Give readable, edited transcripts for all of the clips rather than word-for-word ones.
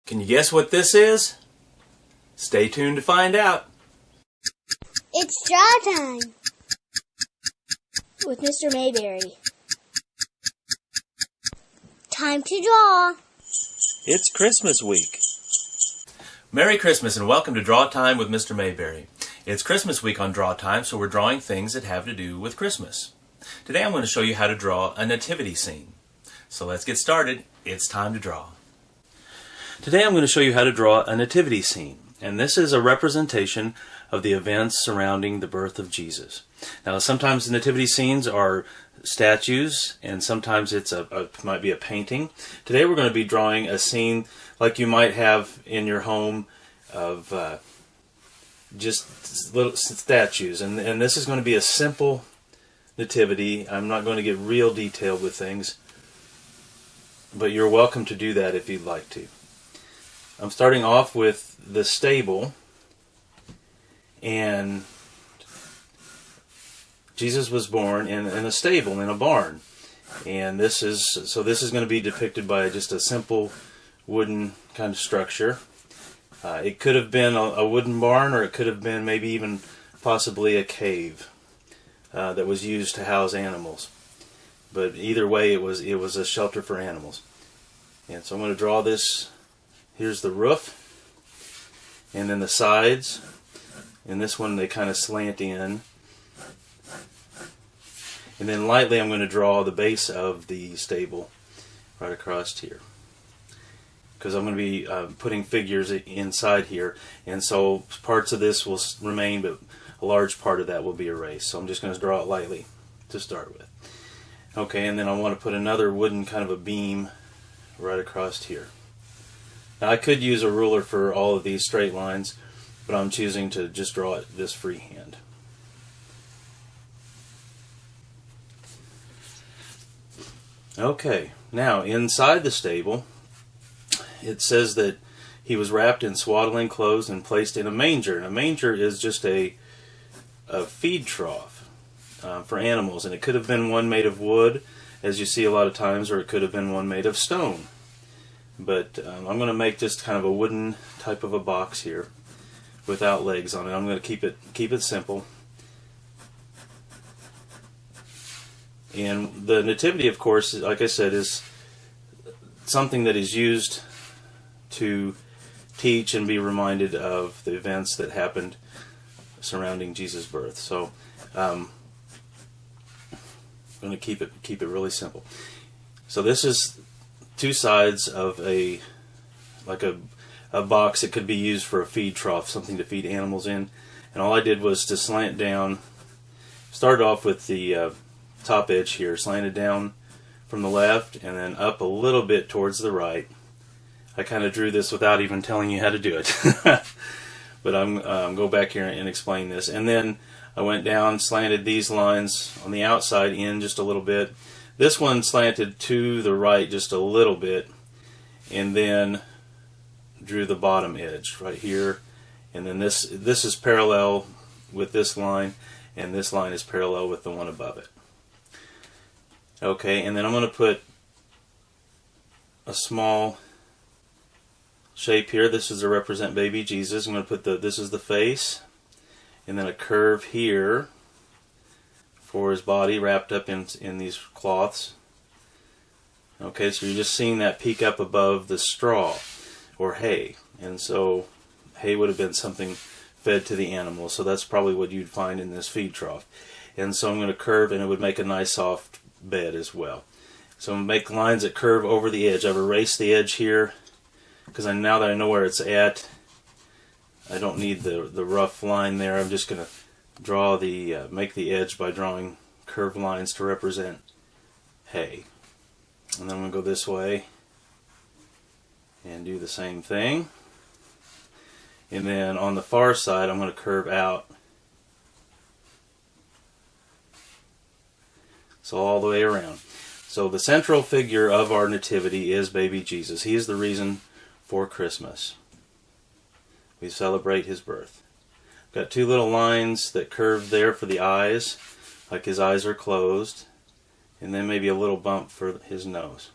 Can you guess what this is? Stay tuned to find out. It's draw time with Mr. Mayberry. Time to draw. It's Christmas week. Merry Christmas and welcome to Draw Time with Mr. Mayberry. It's Christmas week on Draw Time, so we're drawing things that have to do with Christmas. Today I'm going to show you how to draw a nativity scene. So let's get started. It's time to draw. Today I'm going to show you how to draw a nativity scene. And this is a representation of the events surrounding the birth of Jesus. Now sometimes the nativity scenes are statues and sometimes it might be a painting. Today we're going to be drawing a scene like you might have in your home of just little statues. And this is going to be a simple nativity. I'm not going to get real detailed with things, but you're welcome to do that if you'd like to. I'm starting off with the stable, and Jesus was born in a stable, in a barn. And this is going to be depicted by just a simple wooden kind of structure. It could have been a wooden barn, or it could have been maybe even possibly a cave that was used to house animals. But either way, it was a shelter for animals. And so I'm going to draw this. Here's the roof, and then the sides. And this one they kind of slant in. And then lightly I'm going to draw the base of the stable right across here, because I'm going to be putting figures inside here, and so parts of this will remain, but a large part of that will be erased. So I'm just going to draw it lightly to start with. Okay, and then I want to put another wooden kind of a beam right across here. Now I could use a ruler for all of these straight lines, but I'm choosing to just draw it this freehand. Okay, now inside the stable, it says that he was wrapped in swaddling clothes and placed in a manger. And a manger is just a feed trough for animals. And it could have been one made of wood, as you see a lot of times, or it could have been one made of stone. But I'm going to make just kind of a wooden type of a box here without legs on it. I'm going to keep it simple. And the nativity, of course, like I said, is something that is used to teach and be reminded of the events that happened surrounding Jesus' birth. So I'm going to keep it really simple. So this is two sides of a box that could be used for a feed trough, something to feed animals in. And all I did was to slant down, start off with the top edge here, slanted down from the left and then up a little bit towards the right. I kind of drew this without even telling you how to do it. But I'm go back here and explain this. And then I went down, slanted these lines on the outside in just a little bit. This one slanted to the right just a little bit, and then drew the bottom edge right here. And then this is parallel with this line, and this line is parallel with the one above it. Okay, and then I'm going to put a small shape here. This is to represent baby Jesus. I'm going to put this is the face, and then a curve here for his body wrapped up in these cloths. Okay, so you're just seeing that peek up above the straw or hay, and so hay would have been something fed to the animals, so that's probably what you'd find in this feed trough. And so I'm going to curve, and it would make a nice soft bed as well. So I'm going to make lines that curve over the edge. I've erased the edge here because now that I know where it's at, I don't need the rough line there. I'm just going to draw make the edge by drawing curved lines to represent hay. And then I'm going to go this way and do the same thing. And then on the far side, I'm going to curve out. So all the way around. So the central figure of our nativity is baby Jesus. He is the reason for Christmas. We celebrate his birth. Got two little lines that curve there for the eyes, like his eyes are closed, and then maybe a little bump for his nose.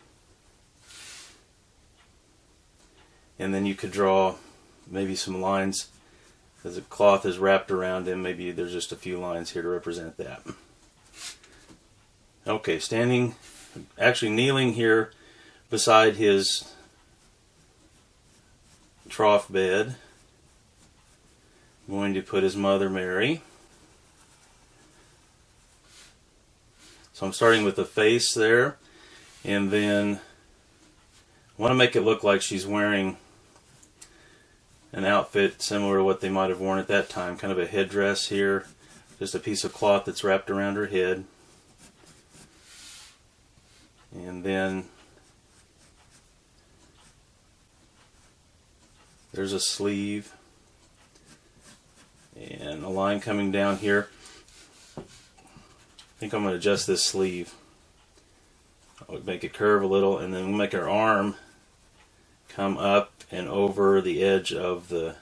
And then you could draw maybe some lines as the cloth is wrapped around him. Maybe there's just a few lines here to represent that. Okay, actually kneeling here beside his trough bed. I'm going to put his mother Mary. So I'm starting with the face there, and then I want to make it look like she's wearing an outfit similar to what they might have worn at that time, kind of a headdress here, just a piece of cloth that's wrapped around her head. And then there's a sleeve and a line coming down here. I think I'm going to adjust this sleeve. I'll make it curve a little, and then we'll make our arm come up and over the edge of the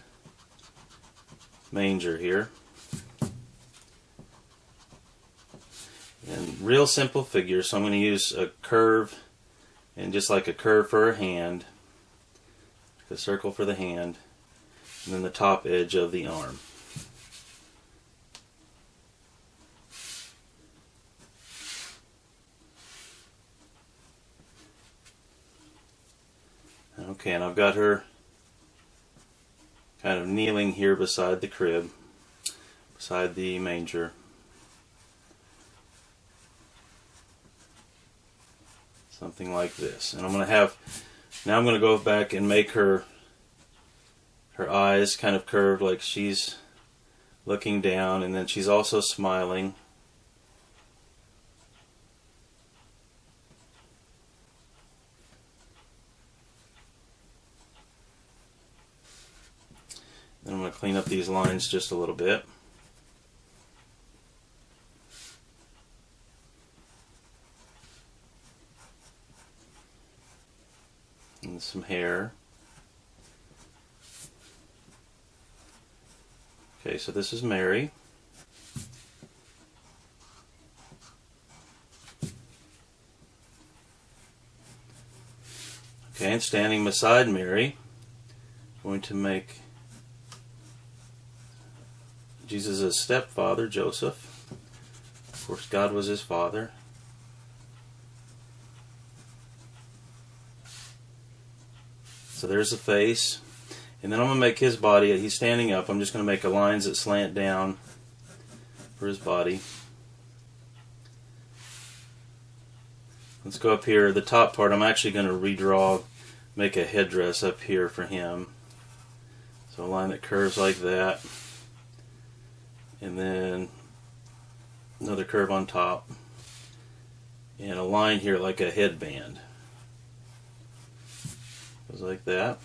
manger here. And real simple figure, so I'm going to use a curve, and just like a curve for her hand, a circle for the hand, and then the top edge of the arm. Okay, and I've got her kind of kneeling here beside the crib, beside the manger. Something like this. And I'm going to go back and make her eyes kind of curved, like she's looking down, and then she's also smiling. Then I'm going to clean up these lines just a little bit. And some hair. Okay, so this is Mary. Okay, and standing beside Mary, I'm going to make Jesus' stepfather, Joseph. Of course, God was his father. So there's the face. And then I'm going to make his body, he's standing up, I'm just going to make lines that slant down for his body. Let's go up here, the top part, I'm actually going to redraw, make a headdress up here for him. So a line that curves like that. And then another curve on top. And a line here like a headband. Goes like that.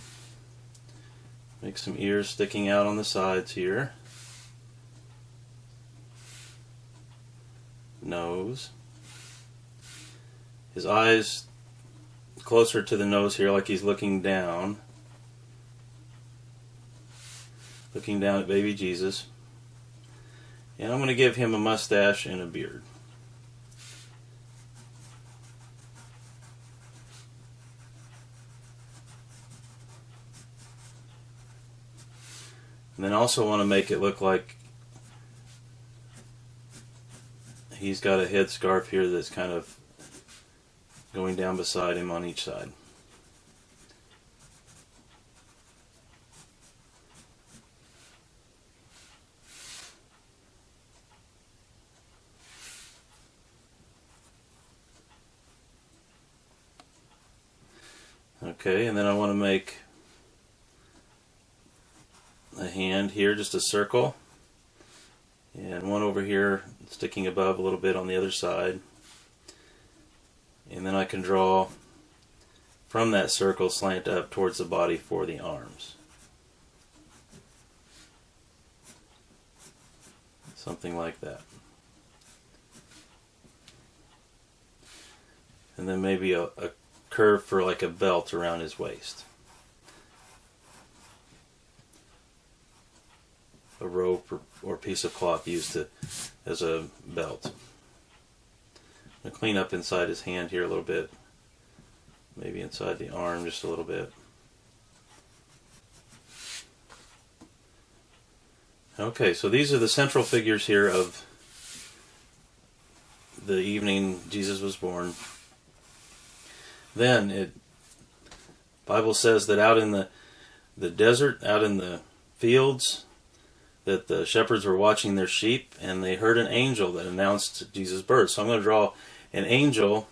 Make some ears sticking out on the sides here. Nose. His eyes closer to the nose here, like he's looking down. Looking down at baby Jesus. And I'm going to give him a mustache and a beard. And then I also want to make it look like he's got a headscarf here that's kind of going down beside him on each side. Okay, and then I want to make a hand here, just a circle, and one over here sticking above a little bit on the other side. And then I can draw from that circle, slant up towards the body for the arms. Something like that. And then maybe a curve for like a belt around his waist. A rope or piece of cloth used as a belt. I'm going to clean up inside his hand here a little bit. Maybe inside the arm just a little bit. Okay, so these are the central figures here of the evening Jesus was born. Then the Bible says that out in the desert, out in the fields, that the shepherds were watching their sheep and they heard an angel that announced Jesus' birth. So I'm going to draw an angel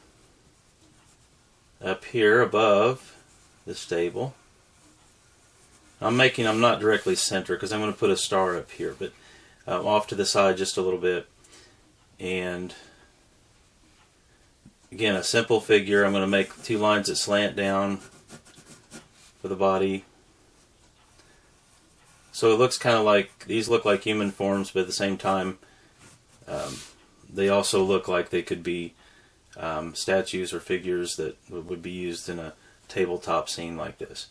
up here above the stable. I'm not directly center because I'm going to put a star up here, but off to the side just a little bit. And again, a simple figure. I'm going to make 2 lines that slant down for the body. So it looks kind of like, these look like human forms, but at the same time, they also look like they could be statues or figures that would be used in a tabletop scene like this.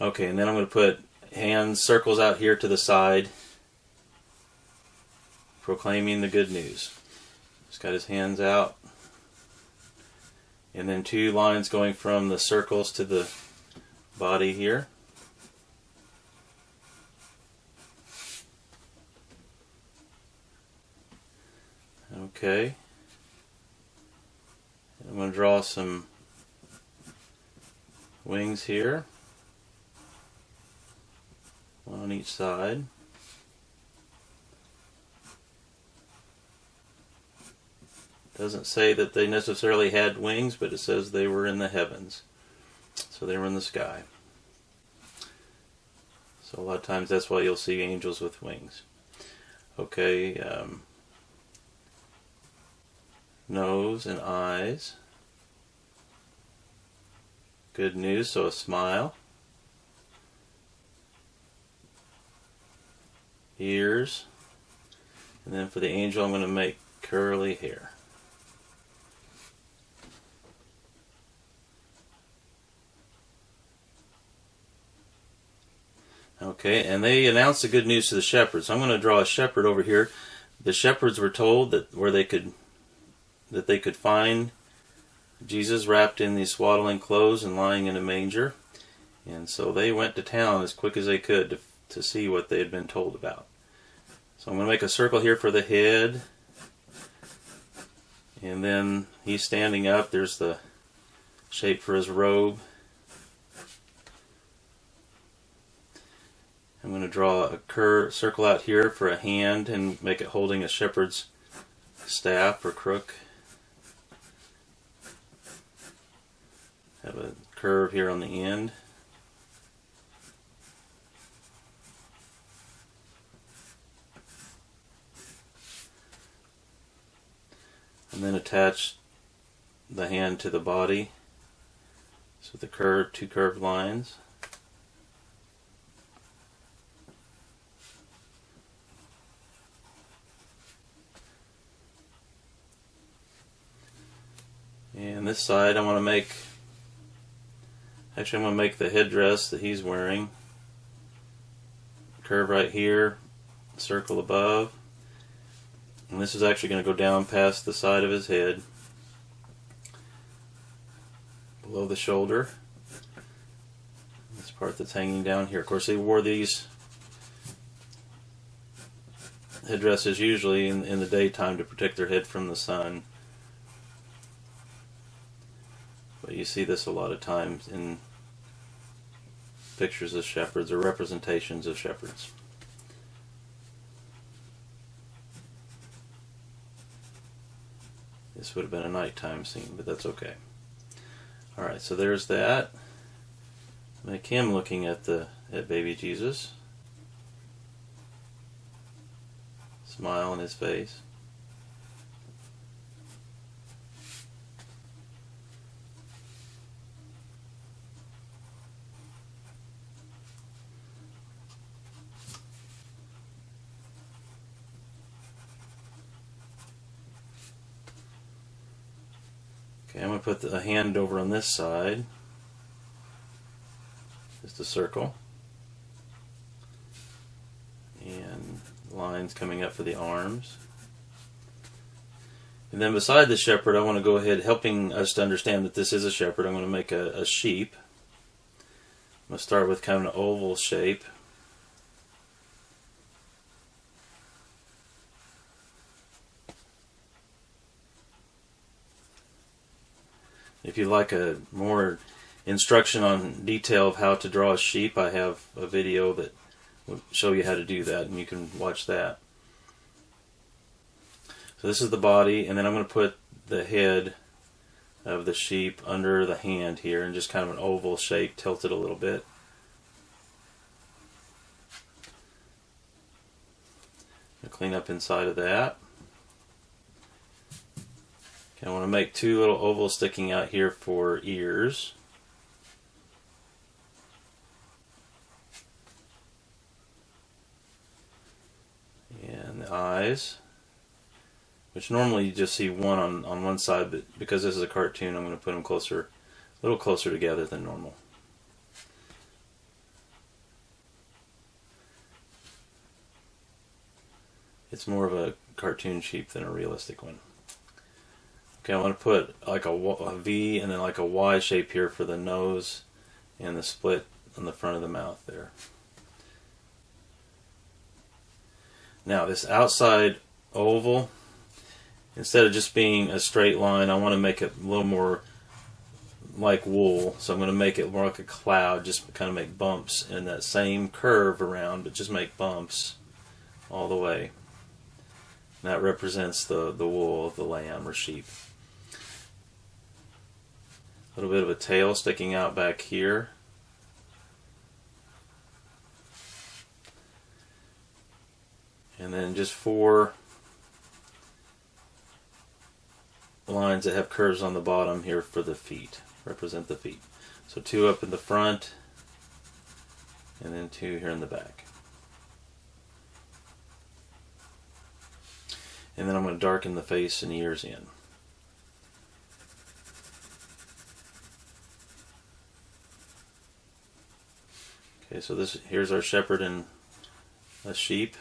Okay, and then I'm going to put circles out here to the side, proclaiming the good news. He's got his hands out. And then 2 lines going from the circles to the body here. Okay. I'm going to draw some wings here. 1 on each side. Doesn't say that they necessarily had wings, but it says they were in the heavens. So they were in the sky. So a lot of times that's why you'll see angels with wings. Okay, nose and eyes. Good news, so a smile. Ears. And then for the angel I'm going to make curly hair. Okay, and they announced the good news to the shepherds. So I'm going to draw a shepherd over here. The shepherds were told that they could find Jesus wrapped in these swaddling clothes and lying in a manger. And so they went to town as quick as they could to see what they had been told about. So I'm going to make a circle here for the head. And then he's standing up. There's the shape for his robe. I'm going to draw a circle out here for a hand and make it holding a shepherd's staff or crook. Have a curve here on the end. And then attach the hand to the body. So the 2 curved lines. And this side I'm going to make the headdress that he's wearing. Curve right here, circle above. And this is actually going to go down past the side of his head, below the shoulder. This part that's hanging down here. Of course, they wore these headdresses usually in the daytime to protect their head from the sun. But you see this a lot of times in pictures of shepherds or representations of shepherds. This would have been a nighttime scene, but that's okay. Alright, so there's that. Make him looking at baby Jesus. Smile on his face. Okay, I'm going to put a hand over on this side. Just a circle. And lines coming up for the arms. And then beside the shepherd, I want to go ahead, helping us to understand that this is a shepherd, I'm going to make a sheep. I'm going to start with kind of an oval shape. If you'd like a more instruction on detail of how to draw a sheep, I have a video that will show you how to do that, and you can watch that. So this is the body, and then I'm going to put the head of the sheep under the hand here, and just kind of an oval shape, tilted a little bit. I'll clean up inside of that. Okay, I want to make two little ovals sticking out here for ears. And the eyes, which normally you just see one on one side, but because this is a cartoon, I'm going to put them closer, a little closer together than normal. It's more of a cartoon sheep than a realistic one. Okay, I want to put like a V and then like a Y shape here for the nose and the split on the front of the mouth there. Now this outside oval, instead of just being a straight line, I want to make it a little more like wool. So I'm going to make it more like a cloud, just kind of make bumps in that same curve around, but just make bumps all the way. And that represents the wool of the lamb or sheep. A little bit of a tail sticking out back here. And then just 4 lines that have curves on the bottom here for the feet, represent the feet. So 2 up in the front, and then 2 here in the back. And then I'm going to darken the face and ears in. Okay, so here's our shepherd and a sheep.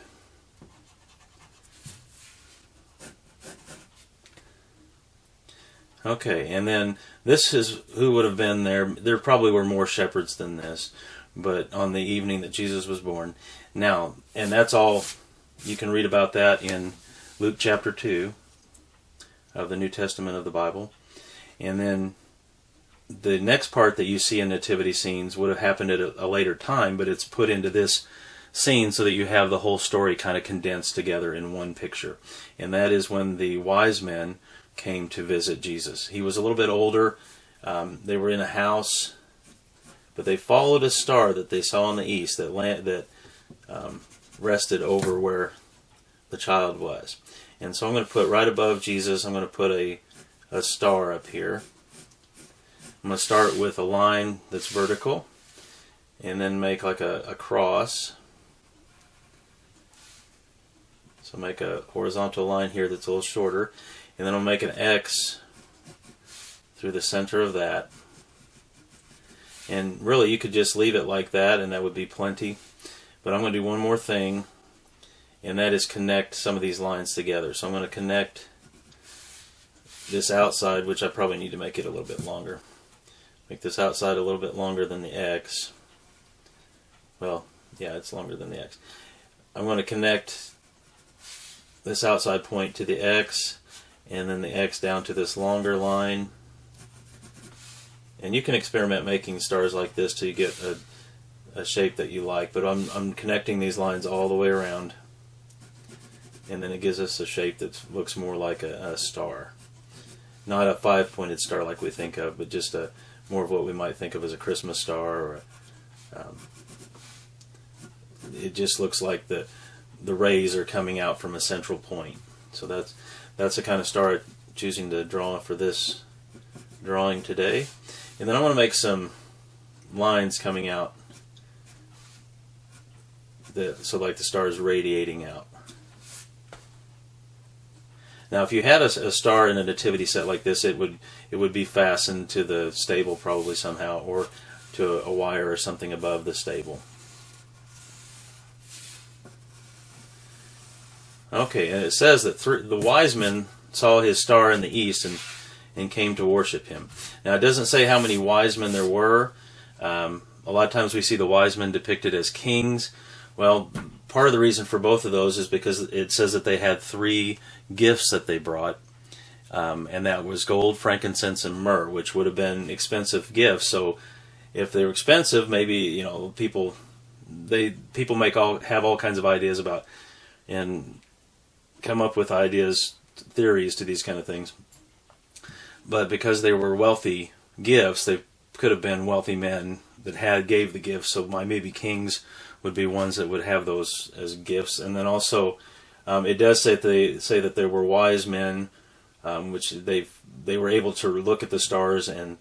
Okay, and then this is who would have been there. There probably were more shepherds than this, but on the evening that Jesus was born. Now, and that's all, you can read about that in Luke chapter 2 of the New Testament of the Bible. And then the next part that you see in nativity scenes would have happened at a later time, but it's put into this scene so that you have the whole story kind of condensed together in one picture. And that is when the wise men came to visit Jesus. He was a little bit older. They were in a house, but they followed a star that they saw in the east that rested over where the child was. And so I'm going to put right above Jesus, I'm going to put a star up here. I'm going to start with a line that's vertical and then make like a cross. So make a horizontal line here that's a little shorter. And then I'll make an X through the center of that. And really you could just leave it like that and that would be plenty. But I'm going to do one more thing, and that is connect some of these lines together. So I'm going to connect this outside, which I probably need to make it a little bit longer. Make this outside a little bit longer than the X. Well, yeah, it's longer than the X. I'm going to connect this outside point to the X, and then the X down to this longer line. And you can experiment making stars like this till you get a shape that you like, but I'm connecting these lines all the way around, and then it gives us a shape that looks more like a star. Not a 5-pointed star like we think of, but just more of what we might think of as a Christmas star, or it just looks like the rays are coming out from a central point. So that's the kind of star I'm choosing to draw for this drawing today. And then I want to make some lines coming out, so like the star is radiating out. Now if you had a star in a nativity set like this, it would be fastened to the stable probably somehow, or to a wire or something above the stable. Okay, and it says that the wise men saw his star in the east and came to worship him. Now it doesn't say how many wise men there were. A lot of times we see the wise men depicted as kings. Well, part of the reason for both of those is because it says that they had 3 gifts that they brought. and that was gold, frankincense, and myrrh, which would have been expensive gifts. So if they were expensive, maybe people have all kinds of ideas about and come up with theories to these kind of things. But because they were wealthy gifts, they could have been wealthy men that gave the gifts. So maybe kings would be ones that would have those as gifts. And then also, it does say that there were wise men, which they were able to look at the stars and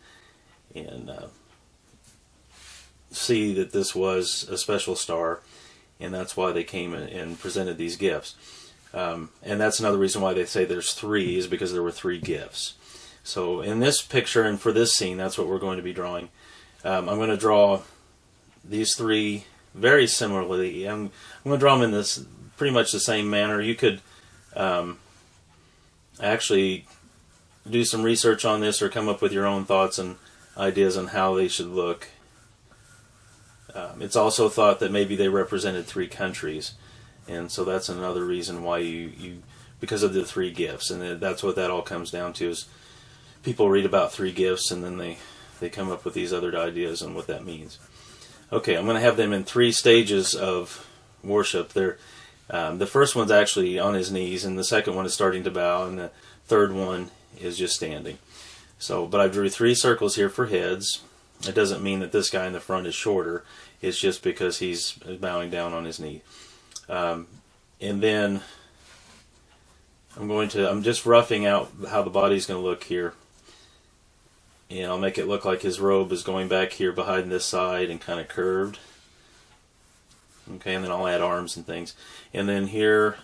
see that this was a special star, and that's why they came and presented these gifts. And that's another reason why they say there's three, is because there were three gifts. So in this picture and for this scene, that's what we're going to be drawing. I'm going to draw these three very similarly. I'm going to draw them in this pretty much the same manner. You could actually do some research on this or come up with your own thoughts and ideas on how they should look. It's also thought that maybe they represented three countries, and so that's another reason why you because of the three gifts, and that's what that all comes down to, is people read about three gifts and then they come up with these other ideas on what that means. Okay, I'm going to have them in three stages of worship. The first one's actually on his knees, and the second one is starting to bow, and the third one is just standing. But I drew three circles here for heads. It doesn't mean that this guy in the front is shorter. It's just because he's bowing down on his knee. And then I'm just roughing out how the body's going to look here. And I'll make it look like his robe is going back here behind this side and kind of curved. Okay, and then I'll add arms and things. And then here,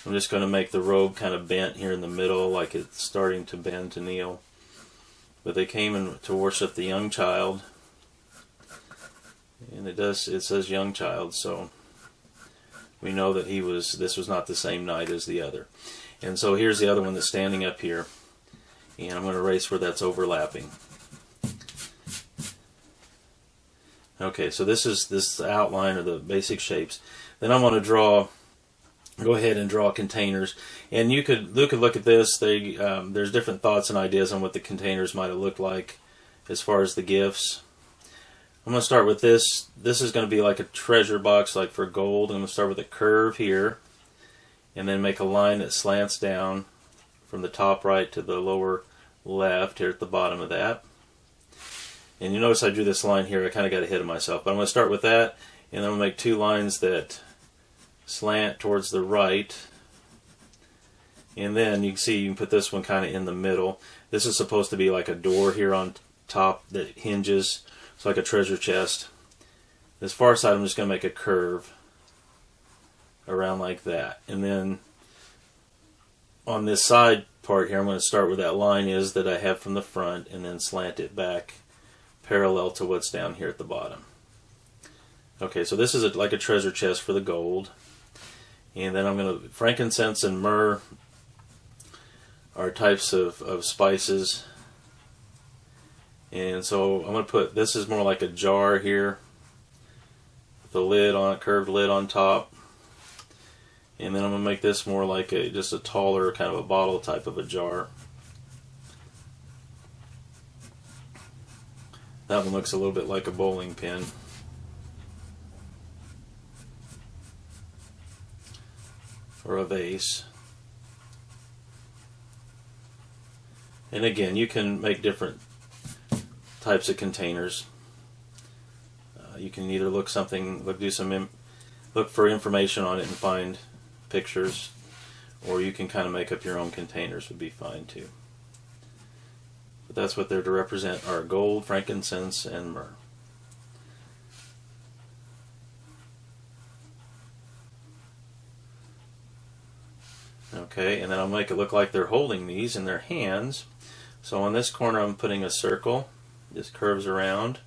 I'm just going to make the robe kind of bent here in the middle, like it's starting to bend to kneel. But they came to worship the young child. And it says young child, so we know that this was not the same night as the other. And so here's the other one that's standing up here. And I'm going to erase where that's overlapping. Okay, so this is this outline of the basic shapes. Then I'm going to go ahead and draw containers. And you could look at this. There's different thoughts and ideas on what the containers might have looked like as far as the gifts. I'm going to start with this. This is going to be like a treasure box, like for gold. I'm going to start with a curve here, and then make a line that slants down from the top right to the lower left here at the bottom of that. And you notice I drew this line here. I kind of got ahead of myself. But I'm going to start with that, and then I'm going to make two lines that slant towards the right. And then you can see you can put this one kind of in the middle. This is supposed to be like a door here on top that hinges. It's like a treasure chest. This far side I'm just going to make a curve around like that. And then on this side part here, I'm going to start where that line is that I have from the front and then slant it back parallel to what's down here at the bottom. Okay, so this is like a treasure chest for the gold. And then I'm going to, frankincense and myrrh are types of spices. And so I'm going to put, this is more like a jar here, with a lid on it, curved lid on top. And then I'm going to make this more like just a taller kind of a bottle type of a jar. That one looks a little bit like a bowling pin. Or a vase. And again, you can make different types of containers. You can either look for information on it and find pictures, or you can kind of make up your own containers, would be fine too. But that's what they're to represent, are gold, frankincense, and myrrh. Okay, and then I'll make it look like they're holding these in their hands. So on this corner I'm putting a circle. This curves around.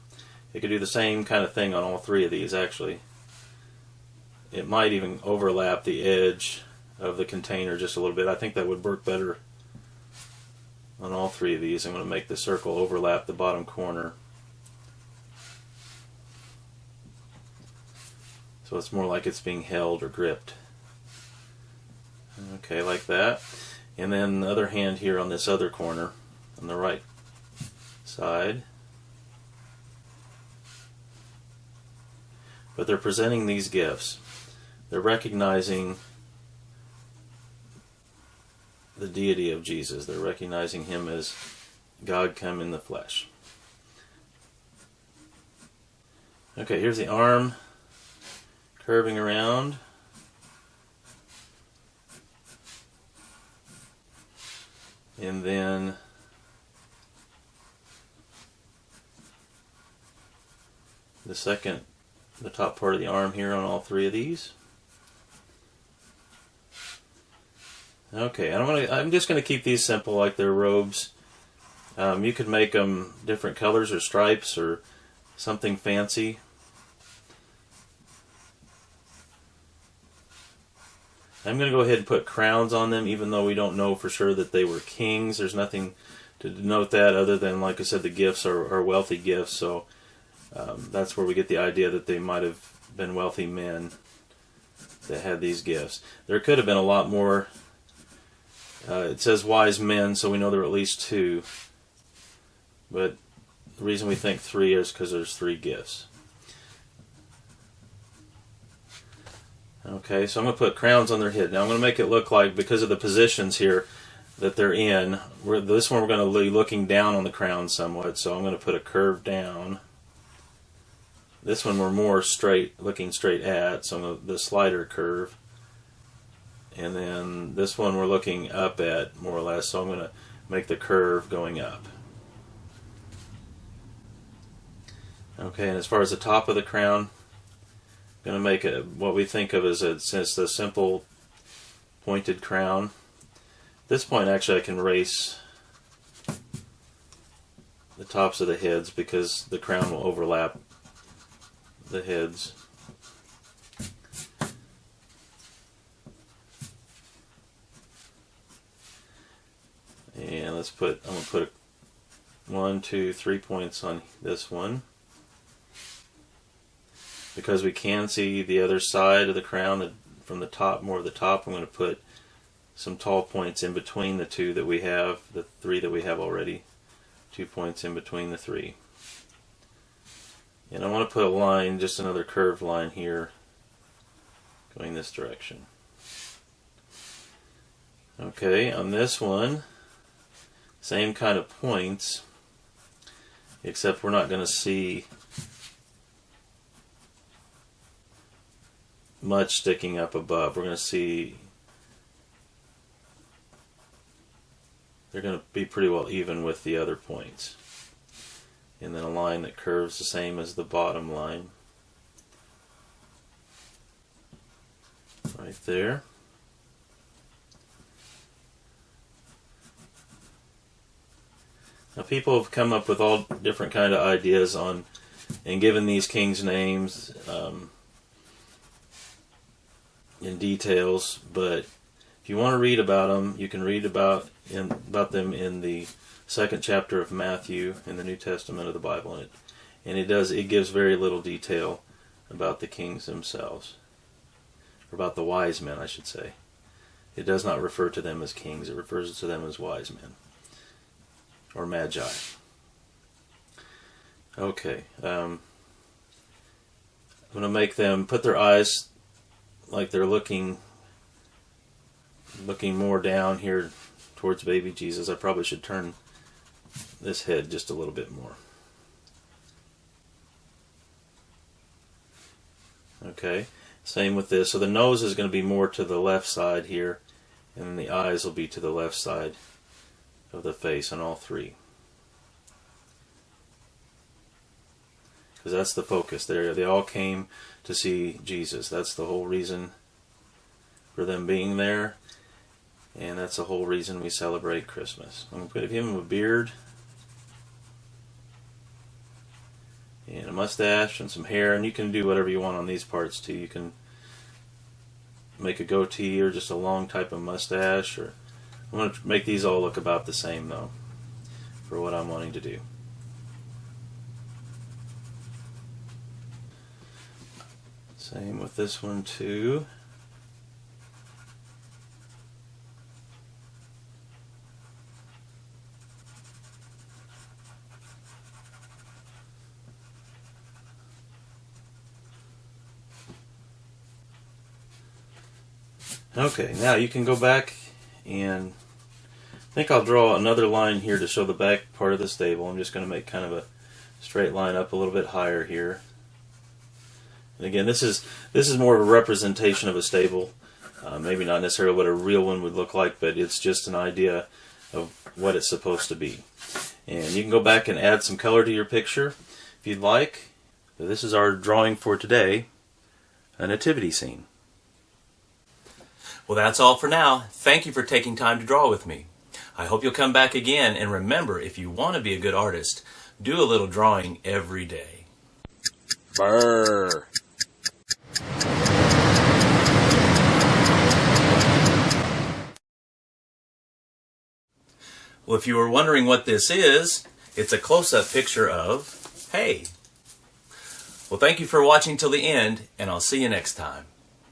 You could do the same kind of thing on all three of these actually. It might even overlap the edge of the container just a little bit. I think that would work better on all three of these. I'm going to make the circle overlap the bottom corner. So it's more like it's being held or gripped. Okay, like that. And then the other hand here on this other corner, on the right side. But they're presenting these gifts. They're recognizing the deity of Jesus. They're recognizing him as God come in the flesh. Okay, here's the arm curving around. And then the top part of the arm here on all three of these. Okay, I'm just going to keep these simple like they're robes. You could make them different colors or stripes or something fancy. I'm going to go ahead and put crowns on them, even though we don't know for sure that they were kings. There's nothing to denote that other than, like I said, the gifts are wealthy gifts. So that's where we get the idea that they might have been wealthy men that had these gifts. There could have been a lot more. It says wise men, so we know there are at least two. But the reason we think three is because there's three gifts. Okay, so I'm going to put crowns on their head. Now I'm going to make it look like, because of the positions here that they're in, this one we're going to be looking down on the crown somewhat, so I'm going to put a curve down. This one we're more straight, looking straight at, so I'm going to, the slider curve. And then this one we're looking up at, more or less, so I'm going to make the curve going up. Okay, and as far as the top of the crown, I'm going to make it what we think of as a simple pointed crown. At this point, actually, I can erase the tops of the heads because the crown will overlap the heads. And I'm going to put 1, 2, 3 points on this one. Because we can see the other side of the crown from the top, more of the top, I'm going to put some tall points in between the two that we have, the three that we have already. 2 points in between the three. And I want to put a line, just another curved line here, going this direction. Okay, on this one, same kind of points, except we're not going to see much sticking up above. We're going to see they're going to be pretty well even with the other points. And then a line that curves the same as the bottom line. Right there. Now people have come up with all different kind of ideas on and given these kings names in details, but if you want to read about them, you can read about them in the 2nd chapter of Matthew in the New Testament of the Bible, and it gives very little detail about the kings themselves, or about the wise men, I should say. It does not refer to them as kings; it refers to them as wise men or magi. Okay, I'm going to make them put their eyes like they're looking more down here towards baby Jesus. I probably should turn this head just a little bit more. Okay, same with this. So the nose is going to be more to the left side here, and then the eyes will be to the left side of the face on all three. Because that's the focus there. They all came to see Jesus. That's the whole reason for them being there. And that's the whole reason we celebrate Christmas. I'm going to give him a beard. And a mustache and some hair. And you can do whatever you want on these parts too. You can make a goatee or just a long type of mustache. Or I'm going to make these all look about the same though, for what I'm wanting to do. Same with this one too. Okay, now you can go back and I think I'll draw another line here to show the back part of the stable. I'm just going to make kind of a straight line up a little bit higher here. And again, this is more of a representation of a stable. Maybe not necessarily what a real one would look like, but it's just an idea of what it's supposed to be. And you can go back and add some color to your picture if you'd like. This is our drawing for today, a nativity scene. Well, that's all for now. Thank you for taking time to draw with me. I hope you'll come back again, and remember, if you want to be a good artist, do a little drawing every day. Brr. Well, if you were wondering what this is, it's a close-up picture of hay. Well, thank you for watching till the end, and I'll see you next time.